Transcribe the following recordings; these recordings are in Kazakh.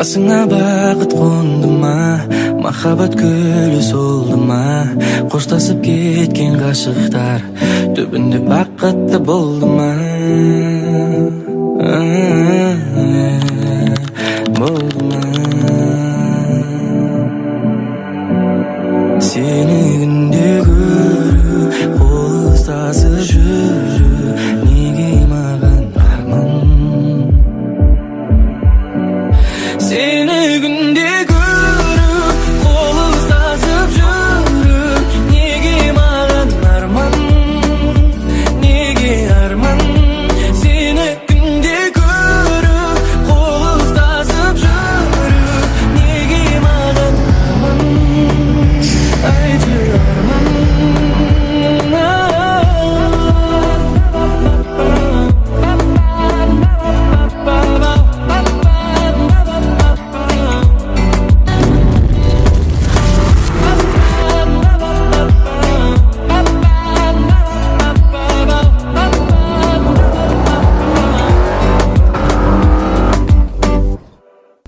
Басыңа бақыт қонды ма, махаббат гүлі солды ма, қоштасып кеткен ғашықтар түбінде бақытты болды ма? Болды ма? Сені күнде көру, қол ұстасып жүру, неге маған арман? Seni günde görüp, kol ıslasıp yürüp, nege mağan arman, nege arman. Seni günde görüp, kol ıslasıp yürüp, nege mağan arman, aycı arman.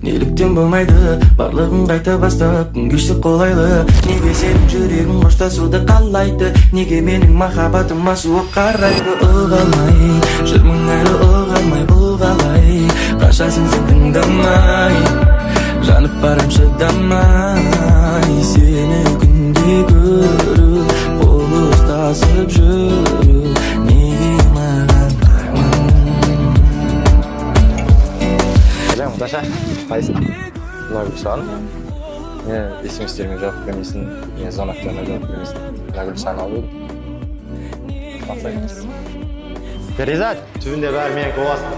Неліктен болмайды барлығын қайта бастап, күн кештік қолайлы. Неге сенің жүрегің қоштасуды қалайды, неге менің махаббатыма суық қарайды? Ұғалмай жүрмін әлі, ұғалмай бұл қалай? Қашасың сен тыңдамай, жанып барам шыдамай. Сені күнде көру, қол ұстасып жүру, неге маған арман? Наташа, қайсың? Нұргүлсан. Мен есің істеріме жауап бермейсің, мен звоноктеріме жауап бермейсің. Нұргүлсан алып едім. Перизат, түбінде бәрі менің боласың.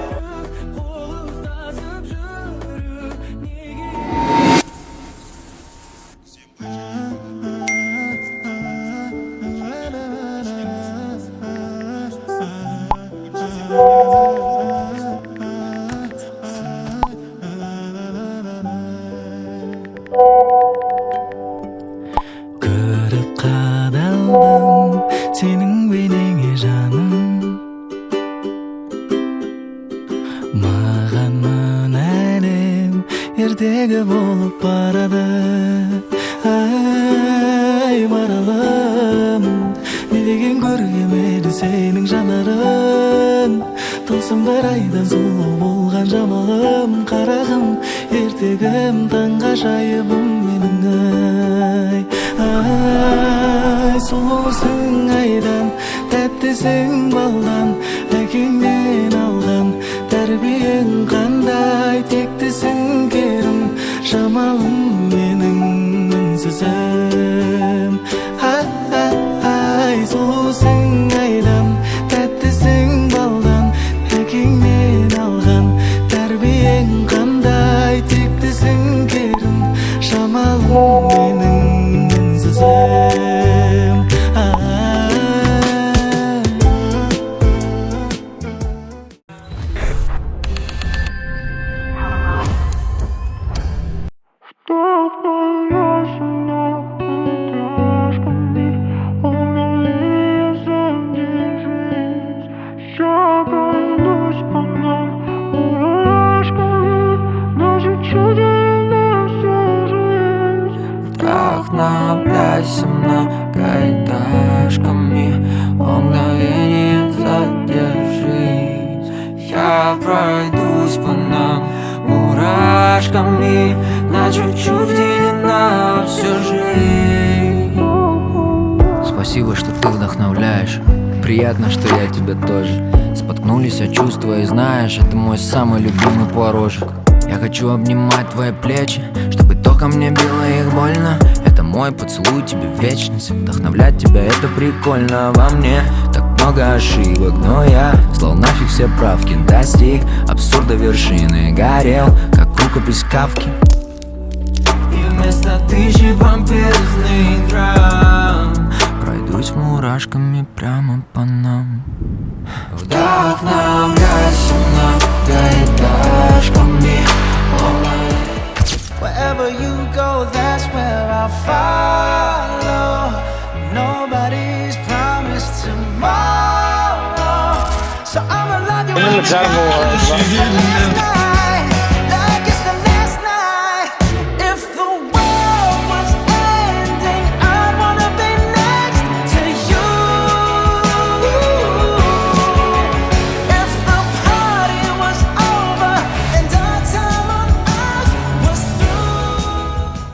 Көріп қадалдым сенің бейнеңе жаным, маған мына әлем ертегі болып барады. Ай маралым, не деген көркемеді сенің жанарың, тылсым бір айдан сұлу болған жамалым. Қарағым, ертегім, таңғажайыбым менің ай. Ай, сұлусың айдан, тәттісің балдан, әкеңнен алған тәрбиең қандай? Тектісің керім, жамалым менің үнсізім. Ай, сұлусың айдан, тәттісің балдан, әкеңнен алған тәрбиең қандай? Тектісің керім, жамалым менің үнсізім. Вдохновляйся многоэтажками, о мгновение задержись. Я пройдусь по нам мурашками, на чуть-чуть вделена всю жизнь. Спасибо, что ты вдохновляешь, приятно, что я тебя тоже. Споткнулись о чувства и знаешь, это мой самый любимый порожек. Я хочу обнимать твои плечи, чтобы током мне било их больно. Это мой поцелуй тебе в вечность, вдохновлять тебя это прикольно. Во мне так много ошибок, но я слал нафиг все правки, достиг абсурда вершины, горел как рукопись Кафки. И вместо тысячи вампирных драм пройдусь мурашками прямо по нам. Вдохновляйся многоэтажками. Wherever you go, that's where I'll follow. Nobody's promised tomorrow, so I'ma love you.